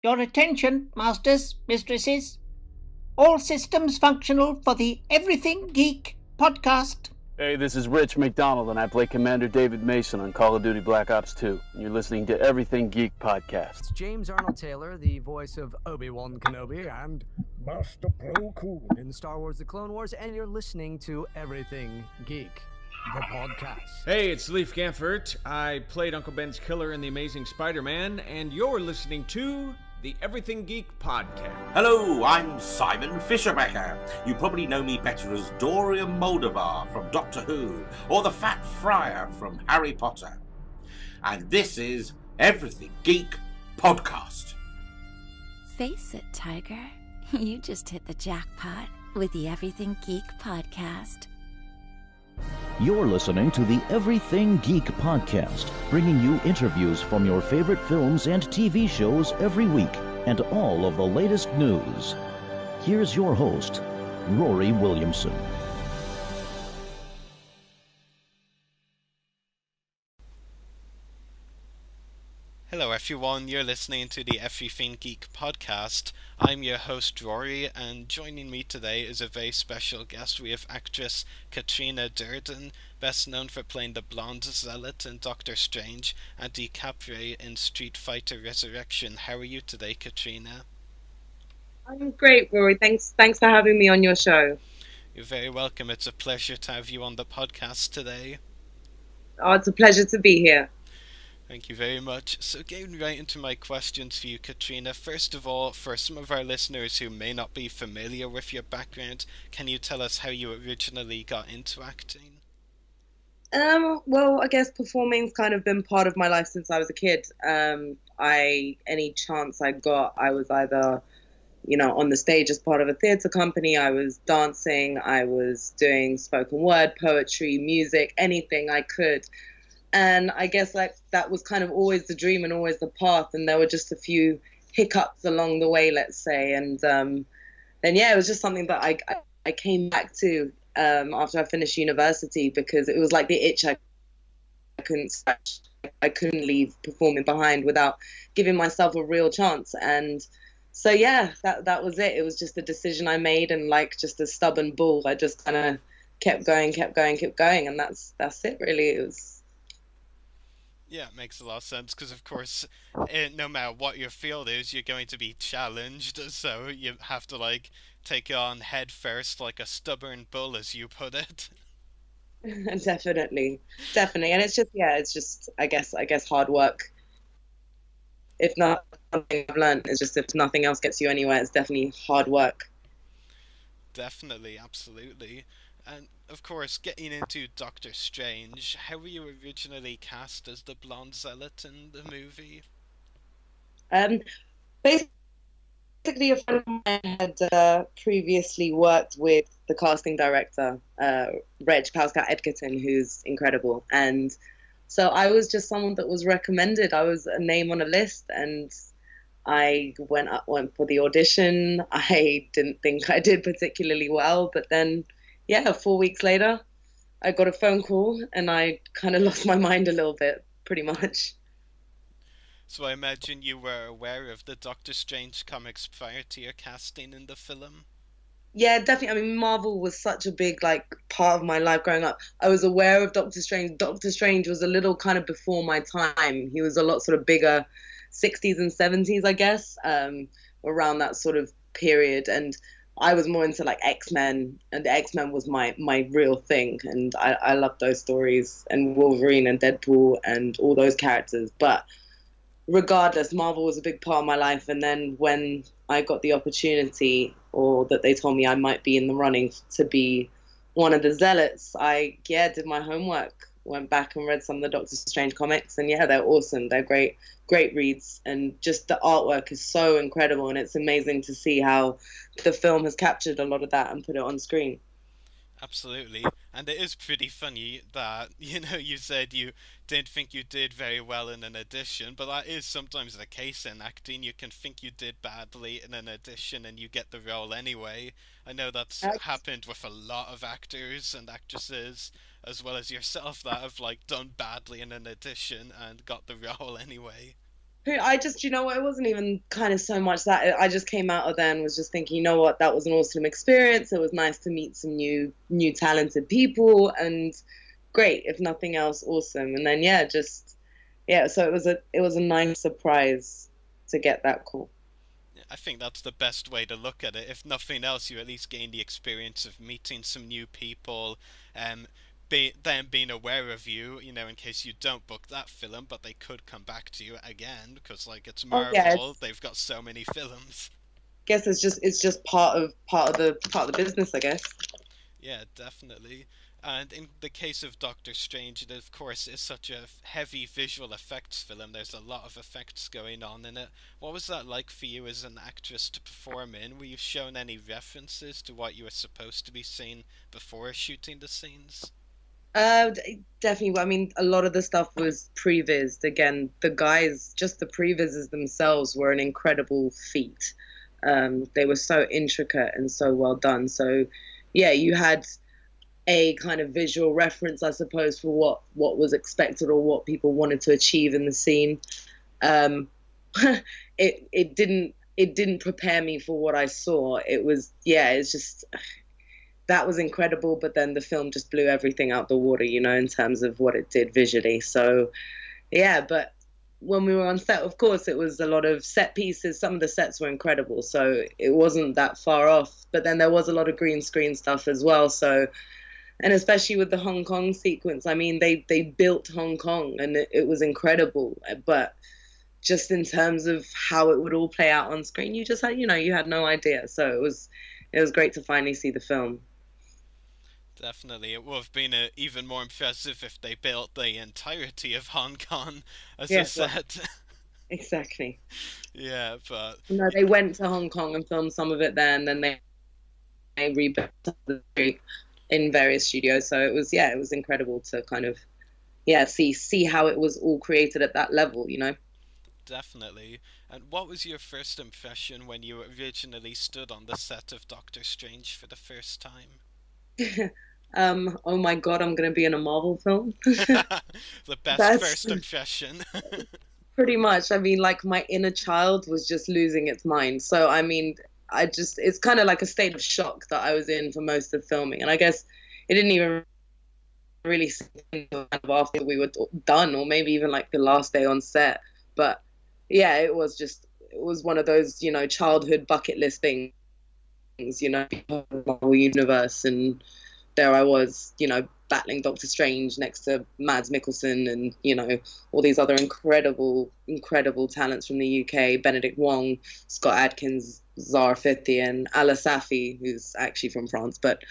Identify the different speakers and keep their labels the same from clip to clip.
Speaker 1: Your attention, masters, mistresses. All systems functional for the Everything Geek podcast.
Speaker 2: Hey, this is Rich McDonald, and I play Commander David Mason on Call of Duty Black Ops 2. And you're listening to Everything Geek podcast.
Speaker 3: It's James Arnold Taylor, the voice of Obi-Wan Kenobi and Master Plo Koon in Star Wars The Clone Wars, and you're listening to Everything Geek, the podcast.
Speaker 4: Hey, it's Leif Gamfert. I played Uncle Ben's killer in The Amazing Spider-Man, and you're listening to the Everything Geek podcast.
Speaker 5: Hello, I'm Simon Fisherbecker. You probably know me better as Dorian Moldavar from Doctor Who, or the Fat Friar from Harry Potter. And this is Everything Geek podcast.
Speaker 6: Face it, Tiger. You just hit the jackpot with the Everything Geek podcast.
Speaker 7: You're listening to the Everything Geek podcast, bringing you interviews from your favorite films and TV shows every week, and all of the latest news. Here's your host, Ruari Williamson.
Speaker 8: Hello everyone, you're listening to the Everything Geek podcast. I'm your host Rory, and joining me today is a very special guest. We have actress Katrina Durden, best known for playing the Blonde Zealot in Doctor Strange and Decapre in Street Fighter Resurrection. How are you today, Katrina?
Speaker 9: I'm great, Rory. Thanks for having me on your show.
Speaker 8: You're very welcome. It's a pleasure to have you on the podcast today.
Speaker 9: Oh, it's a pleasure to be here.
Speaker 8: Thank you very much. So getting right into my questions for you, Katrina. First of all, for some of our listeners who may not be familiar with your background, can you tell us how you originally got into acting?
Speaker 9: Well, I guess performing's kind of been part of my life since I was a kid. Any chance I got, I was either, on the stage as part of a theatre company, I was dancing, I was doing spoken word, poetry, music, anything I could. And I guess that was kind of always the dream and always the path. And there were just a few hiccups along the way, let's say. And then, it was just something that I came back to after I finished university, because it was like the itch I couldn't scratch. I couldn't leave performing behind without giving myself a real chance. And so, that was it. It was just a decision I made, and like just a stubborn bull, I just kind of kept going. And that's it, really. It was...
Speaker 8: Yeah, it makes a lot of sense, because of course, no matter what your field is, you're going to be challenged, so you have to take it on head first like a stubborn bull, as you put it.
Speaker 9: Definitely. And it's just I guess hard work. If not, something I've learned is just, if nothing else gets you anywhere, it's definitely hard work.
Speaker 8: Definitely, absolutely. And of course, getting into Doctor Strange, how were you originally cast as the Blonde Zealot in the movie?
Speaker 9: Basically, a friend of mine had previously worked with the casting director, Reg Pascal Edgerton, who's incredible. And so I was just someone that was recommended. I was a name on a list, and I went for the audition. I didn't think I did particularly well, but then 4 weeks later, I got a phone call, and I kind of lost my mind a little bit, pretty much.
Speaker 8: So I imagine you were aware of the Doctor Strange comics prior to your casting in the film?
Speaker 9: Yeah, definitely. I mean, Marvel was such a big, part of my life growing up. I was aware of Doctor Strange. Doctor Strange was a little kind of before my time. He was a lot sort of bigger, 60s and 70s, I guess, around that sort of period. And I was more into X-Men, and X-Men was my real thing, and I loved those stories, and Wolverine and Deadpool and all those characters. But regardless, Marvel was a big part of my life. And then when I got the opportunity, or that they told me I might be in the running to be one of the Zealots, I did my homework, went back and read some of the Doctor Strange comics, and they're awesome. They're great reads, and just the artwork is so incredible, and it's amazing to see how the film has captured a lot of that and put it on screen.
Speaker 8: Absolutely. And it is pretty funny that, you said you didn't think you did very well in an audition, but that is sometimes the case in acting. You can think you did badly in an audition and you get the role anyway. I know that's happened with a lot of actors and actresses, as well as yourself, that have done badly in an audition and got the role anyway.
Speaker 9: I just, you know what, it wasn't even kind of so much that. I just came out of there and was just thinking, you know what, that was an awesome experience. It was nice to meet some new talented people, and great, if nothing else, awesome. And then so it was a nice surprise to get that call.
Speaker 8: I think that's the best way to look at it. If nothing else, you at least gain the experience of meeting some new people, them being aware of you, you know, in case you don't book that film, but they could come back to you again, because like it's Marvel, they've got so many films.
Speaker 9: Guess it's just part of the business, I guess.
Speaker 8: Yeah, definitely. And in the case of Doctor Strange, it of course is such a heavy visual effects film. There's a lot of effects going on in it. What was that like for you as an actress to perform in? Were you shown any references to what you were supposed to be seeing before shooting the scenes?
Speaker 9: Definitely. I mean, a lot of the stuff was prevised. Again, the guys, just the previses themselves were an incredible feat. They were so intricate and so well done. So, yeah, you had a kind of visual reference, I suppose, for what was expected or what people wanted to achieve in the scene. It didn't prepare me for what I saw. It's just, that was incredible, but then the film just blew everything out the water, you know, in terms of what it did visually. So yeah, but when we were on set, of course, it was a lot of set pieces. Some of the sets were incredible, so it wasn't that far off, but then there was a lot of green screen stuff as well. So, and especially with the Hong Kong sequence, I mean, they built Hong Kong and it was incredible. But just in terms of how it would all play out on screen, you just had, you had no idea. So it was great to finally see the film.
Speaker 8: Definitely. It would have been even more impressive if they built the entirety of Hong Kong as a set.
Speaker 9: Exactly.
Speaker 8: Yeah, but...
Speaker 9: No, they went to Hong Kong and filmed some of it there, and then they rebuilt the street in various studios. So it was incredible to kind of, see how it was all created at that level, you know?
Speaker 8: Definitely. And what was your first impression when you originally stood on the set of Doctor Strange for the first time?
Speaker 9: Oh my god, I'm going to be in a Marvel film.
Speaker 8: The best first impression.
Speaker 9: Pretty much. I mean, like, my inner child was just losing its mind. So, I mean, it's kind of like a state of shock that I was in for most of filming. And I guess it didn't even really sink in kind of after we were done, or maybe even like the last day on set. But yeah, it was one of those, childhood bucket list things, the Marvel universe. And there I was, battling Doctor Strange next to Mads Mikkelsen and, all these other incredible talents from the UK, Benedict Wong, Scott Adkins, Zara Fithi, and Ala Safi, who's actually from France, but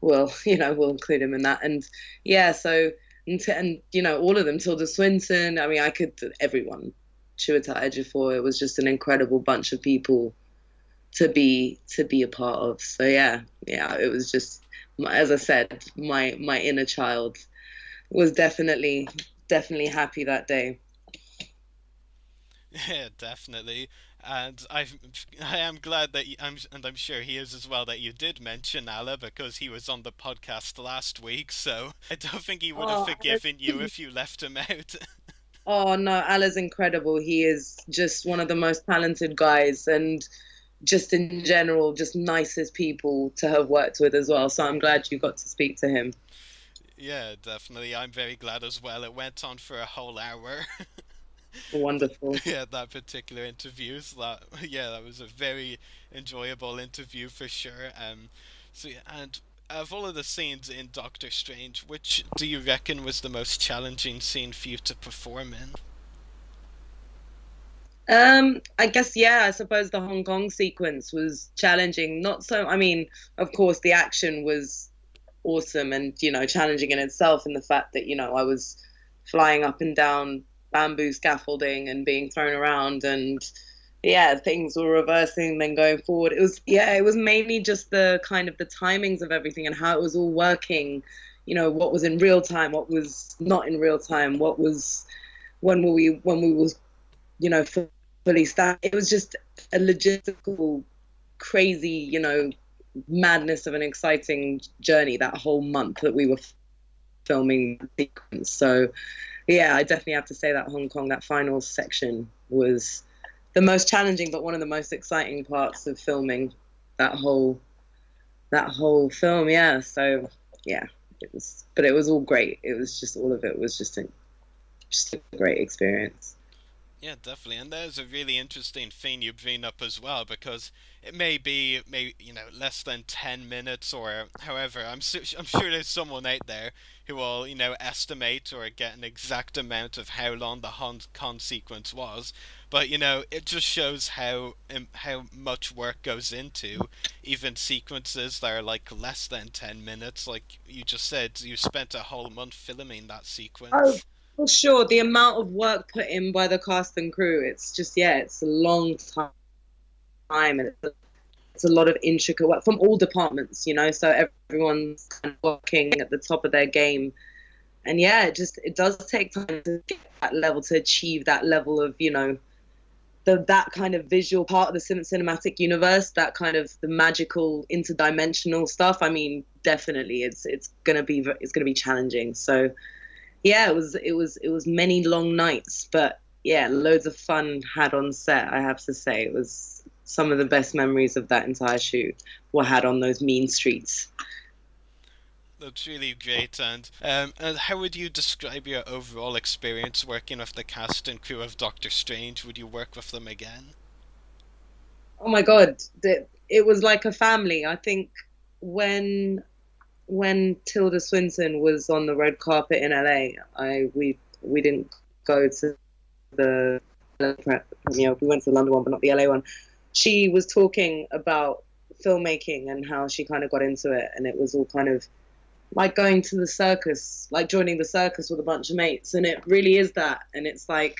Speaker 9: we'll include him in that. And yeah, so, and all of them, Tilda Swinton, I mean, everyone, Chiwetel Ejiofor, it was just an incredible bunch of people to be a part of. So yeah, it was just, as I said, my inner child was definitely happy that day.
Speaker 8: Yeah, definitely. And I am glad that I'm sure he is as well, that you did mention Ala, because he was on the podcast last week, so I don't think he would have forgiven you if you left him out.
Speaker 9: Oh no, Ala's incredible. He is just one of the most talented guys, and just in general, just nicest people to have worked with as well. So I'm glad you got to speak to him.
Speaker 8: Yeah, definitely. I'm very glad as well. It went on for a whole hour.
Speaker 9: Wonderful.
Speaker 8: Yeah, that particular interview. So that was a very enjoyable interview for sure. So yeah, and of all of the scenes in Doctor Strange, which do you reckon was the most challenging scene for you to perform in?
Speaker 9: I guess, I suppose the Hong Kong sequence was challenging. Not so, I mean, of course, the action was awesome and, challenging in itself, in the fact that, I was flying up and down bamboo scaffolding and being thrown around, and things were reversing, then going forward. It was mainly just the kind of the timings of everything and how it was all working, what was in real time, what was not in real time, what was, when we was, fully staffed. It was just a logistical, crazy, madness of an exciting journey that whole month that we were filming the sequence. So, yeah, I definitely have to say that Hong Kong, that final section was the most challenging, but one of the most exciting parts of filming that whole film. Yeah. So yeah, but it was all great. It was just, all of it was just a great experience.
Speaker 8: Yeah, definitely, and there's a really interesting thing you bring up as well, because it may be less than 10 minutes or however. I'm sure there's someone out there who will estimate or get an exact amount of how long the con sequence was, but it just shows how much work goes into even sequences that are like less than 10 minutes. Like you just said, you spent a whole month filming that sequence.
Speaker 9: Oh, for sure. The amount of work put in by the cast and crew, it's just, it's a long time, and it's a lot of intricate work from all departments, so everyone's kind of working at the top of their game. And it does take time to get that level, to achieve that level of, that kind of visual part of the cinematic universe, that kind of the magical interdimensional stuff. I mean, definitely it's gonna be challenging. So yeah, it was many long nights, but yeah, loads of fun had on set. I have to say, it was some of the best memories of that entire shoot were had on those mean streets.
Speaker 8: That's really great. And how would you describe your overall experience working with the cast and crew of Doctor Strange? Would you work with them again?
Speaker 9: Oh my God, it was like a family. I think when Tilda Swinton was on the red carpet in LA, we didn't go to the premiere. We went to the London one, but not the LA one. She was talking about filmmaking and how she kind of got into it, and it was all kind of like going to the circus, like joining the circus with a bunch of mates, and it really is that. And it's like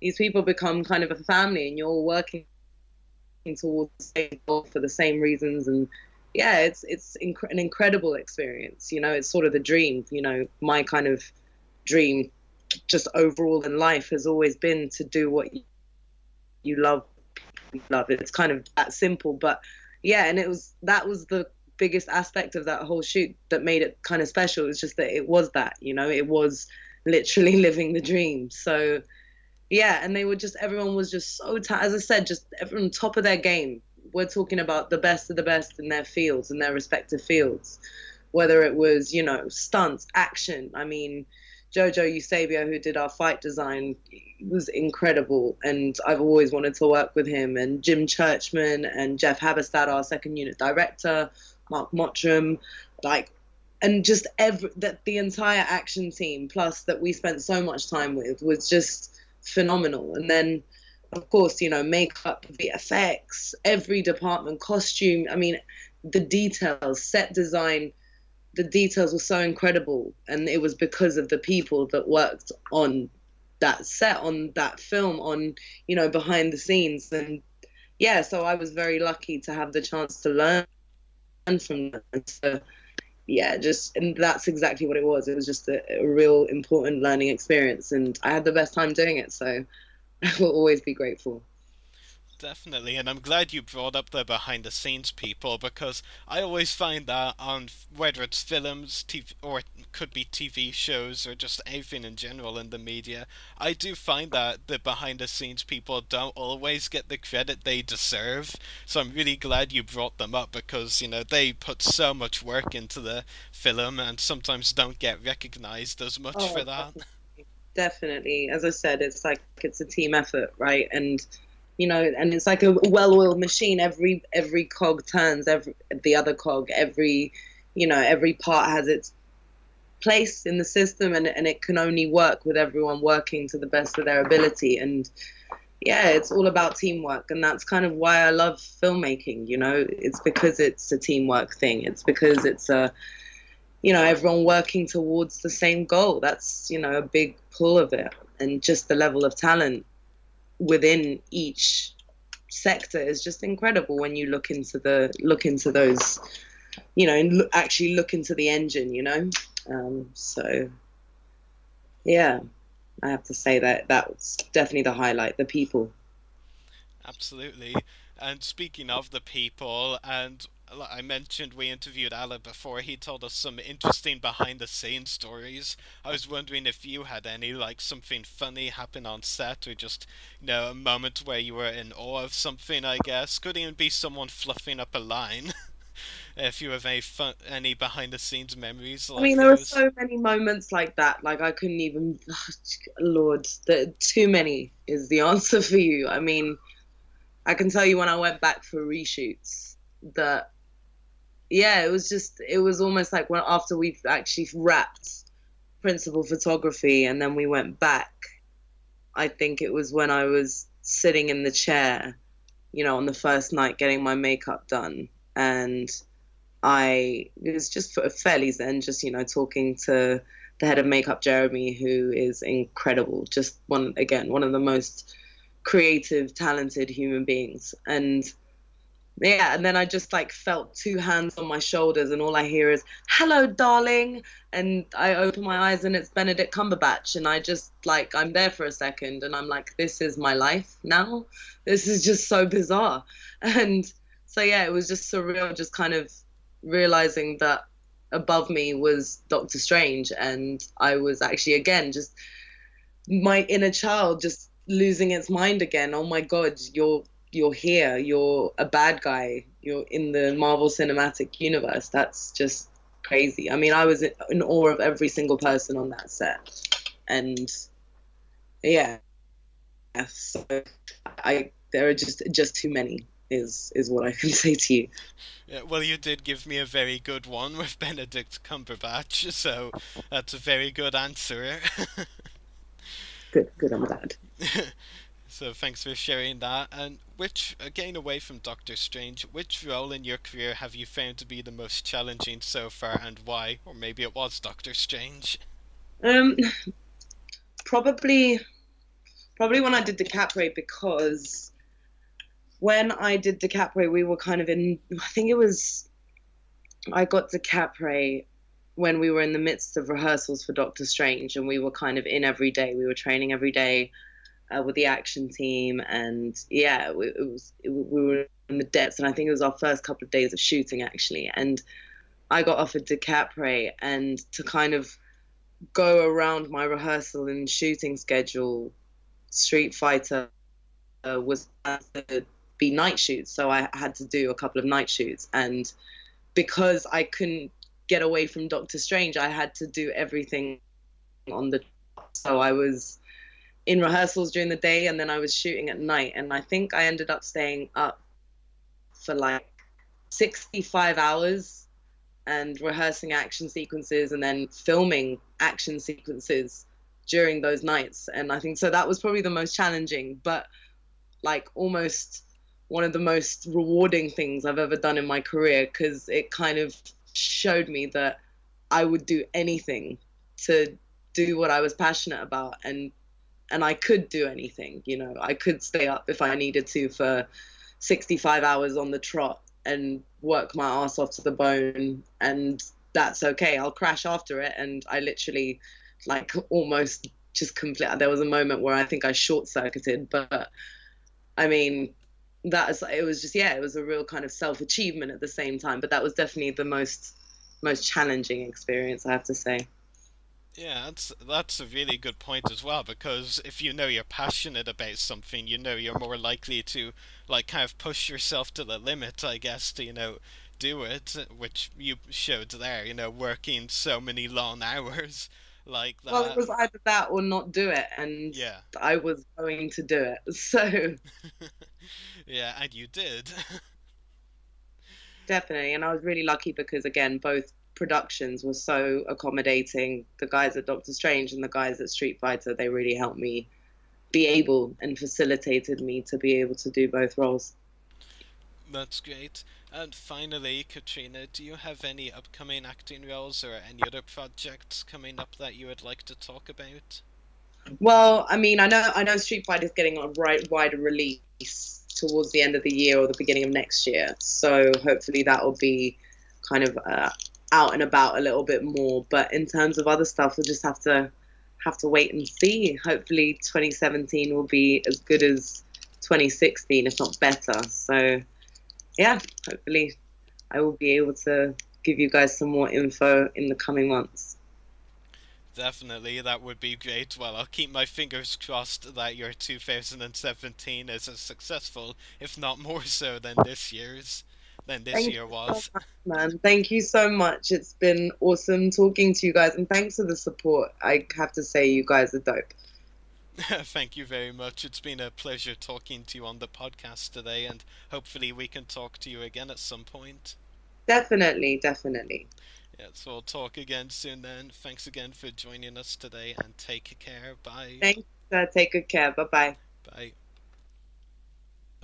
Speaker 9: these people become kind of a family, and you're all working towards the same goal for the same reasons. And yeah, it's an incredible experience. It's sort of the dream. My kind of dream, just overall in life, has always been to do what you love. It's kind of that simple, but yeah, and that was the biggest aspect of that whole shoot that made it kind of special. It was just that it was that, it was literally living the dream. So yeah, and everyone was just so as I said, just everyone top of their game. We're talking about the best of the best in their fields, in their respective fields, whether it was, stunts, action. I mean, Jojo Eusebio, who did our fight design, was incredible, and I've always wanted to work with him. And Jim Churchman and Jeff Haberstad, our second unit director, Mark Mottram, and just the entire action team, plus that we spent so much time with, was just phenomenal. And then, of course, makeup, VFX, every department, costume. I mean, the details, set design, the details were so incredible, and it was because of the people that worked on that set, on that film, on behind the scenes. And yeah, so I was very lucky to have the chance to learn from them. So yeah, and that's exactly what it was. It was just a real important learning experience, and I had the best time doing it, so I will always be grateful.
Speaker 8: Definitely, and I'm glad you brought up the behind-the-scenes people, because I always find that on whether it's films, TV, or it could be TV shows, or just anything in general in the media, I do find that the behind-the-scenes people don't always get the credit they deserve. So I'm really glad you brought them up, because they put so much work into the film and sometimes don't get recognized as much for that.
Speaker 9: Definitely, as I said, it's like it's a team effort, right? And and it's like a well-oiled machine. Every cog turns, the other cog, every part has its place in the system, and it can only work with everyone working to the best of their ability. And yeah, it's all about teamwork, and that's kind of why I love filmmaking. It's because it's a teamwork thing. It's because it's everyone working towards the same goal. That's a big pull of it, and just the level of talent within each sector is just incredible when you look into those, and actually look into the engine, so yeah, I have to say that was definitely the highlight, the people.
Speaker 8: Absolutely. And speaking of the people, and like I mentioned, we interviewed Ala before. He told us some interesting behind-the-scenes stories. I was wondering if you had any, like something funny happen on set, or just, a moment where you were in awe of something, I guess. Could even be someone fluffing up a line. If you have any behind-the-scenes memories
Speaker 9: I
Speaker 8: like
Speaker 9: mean, there were
Speaker 8: those.
Speaker 9: so many moments like that. Like, I couldn't even. Lord, too many is the answer for you. I mean, I can tell you when I went back for reshoots that, yeah, it was almost like when after we've actually wrapped principal photography and then we went back, I think it was when I was sitting in the chair, on the first night getting my makeup done. And it was just fairly zen, just, talking to the head of makeup, Jeremy, who is incredible. Just one of the most creative, talented human beings. And yeah, and then I just felt two hands on my shoulders and all I hear is, "Hello, darling." And I open my eyes and it's Benedict Cumberbatch. And I just I'm there for a second and I'm like, this is my life now. This is just so bizarre. And so, yeah, it was just surreal, just kind of realizing that above me was Doctor Strange. And I was actually, again, just my inner child just losing its mind again. Oh my God, you're here. You're a bad guy. You're in the Marvel Cinematic Universe. That's just crazy. I mean, I was in awe of every single person on that set. And yeah, so there are just too many. Is what I can say to you.
Speaker 8: Yeah, well, you did give me a very good one with Benedict Cumberbatch, so that's a very good answer.
Speaker 9: Good, I'm glad.
Speaker 8: So thanks for sharing that. And getting away from Doctor Strange, which role in your career have you found to be the most challenging so far, and why? Or maybe it was Doctor Strange.
Speaker 9: Probably when I did Decapre, because when I did Decapre, we were kind of I got Decapre when we were in the midst of rehearsals for Doctor Strange, and we were kind of in every day. We were training every day with the action team, and yeah, we were in the depths, and I think it was our first couple of days of shooting, actually, and I got offered Decapre, and to kind of go around my rehearsal and shooting schedule, Street Fighter was to be night shoots, so I had to do a couple of night shoots, and because I couldn't get away from Doctor Strange, I had to do everything on the top. So I was in rehearsals during the day, and then I was shooting at night, and I think I ended up staying up for 65 hours and rehearsing action sequences and then filming action sequences during those nights. And I think so that was probably the most challenging, but almost one of the most rewarding things I've ever done in my career, because it kind of showed me that I would do anything to do what I was passionate about, and I could do anything. I could stay up if I needed to for 65 hours on the trot and work my ass off to the bone, and that's okay. I'll crash after it. And I literally almost just there was a moment where I think I short-circuited, but I mean, it was a real kind of self-achievement at the same time, but that was definitely the most challenging experience, I have to say.
Speaker 8: Yeah, that's a really good point as well, because if you're passionate about something, you're more likely to kind of push yourself to the limit, I guess, to do it, which you showed there, working so many long hours like that.
Speaker 9: Well, it was either that or not do it, and yeah, I was going to do it, so
Speaker 8: yeah, and you did.
Speaker 9: Definitely, and I was really lucky because, again, both productions were so accommodating. The guys at Doctor Strange and the guys at Street Fighter, they really helped me be able and facilitated me to be able to do both roles.
Speaker 8: That's great. And finally, Katrina, do you have any upcoming acting roles or any other projects coming up that you would like to talk about?
Speaker 9: Well, I mean, I know Street Fighter is getting a wider release towards the end of the year or the beginning of next year, so hopefully that will be kind of out and about a little bit more. But in terms of other stuff, we'll just have to wait and see. Hopefully 2017 will be as good as 2016, if not better. So yeah, hopefully I will be able to give you guys some more info in the coming months.
Speaker 8: Definitely, that would be great. Well, I'll keep my fingers crossed that your 2017 is as successful, if not more so than this year was.
Speaker 9: So much, man. Thank you so much. It's been awesome talking to you guys, and thanks for the support. I have to say, you guys are dope.
Speaker 8: Thank you very much. It's been a pleasure talking to you on the podcast today, and hopefully we can talk to you again at some point.
Speaker 9: Definitely.
Speaker 8: Yeah, so we'll talk again soon then. Thanks again for joining us today, and take care. Bye.
Speaker 9: Thanks. Take good care. Bye-bye.
Speaker 8: Bye.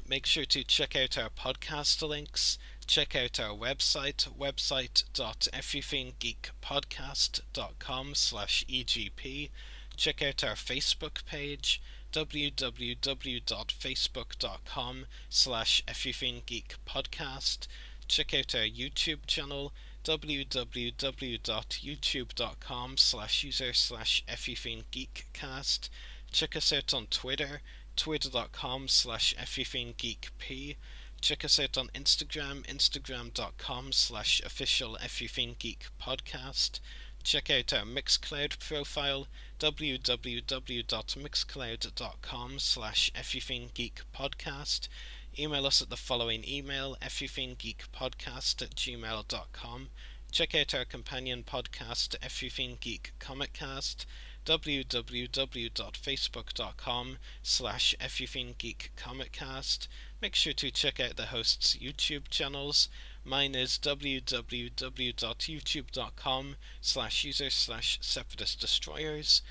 Speaker 8: Make sure to check out our podcast links. Check out our website.everythinggeekpodcast.com/EGP. Check out our Facebook page, www.facebook.com/everythinggeekpodcast. Check out our YouTube channel, www.youtube.com/user/everythinggeekcast. Check us out on Twitter, twitter.com/everythinggeekp. Check us out on Instagram, instagram.com/official everythinggeekpodcast. Check out our Mixcloud profile, www.mixcloud.com/everythinggeekpodcast. Email us at the following email, everythinggeekpodcast@gmail.com. Check out our companion podcast, Everything Geek Comiccast, www.facebook.com/everythinggeekcomiccast. Make sure to check out the hosts' YouTube channels. Mine is www.youtube.com/user/separatist-destroyers.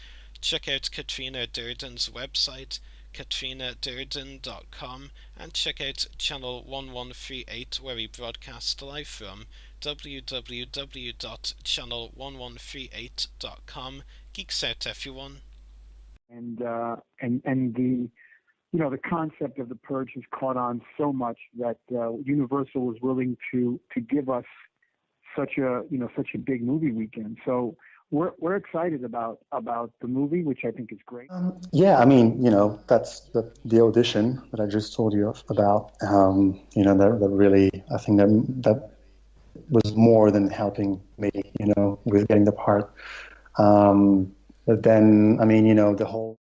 Speaker 8: Check out Katrina Durden's website, katrinadurden.com, and check out channel 1138 where we broadcast live from, www.channel1138.com. Geeks out, everyone.
Speaker 10: And the the concept of the Purge has caught on so much that Universal was willing to give us such a big movie weekend. So we're excited about the movie, which I think is great.
Speaker 11: Yeah, I mean, that's the audition that I just told you about. That really, I think that was more than helping me, with getting the part. But then, I mean, the whole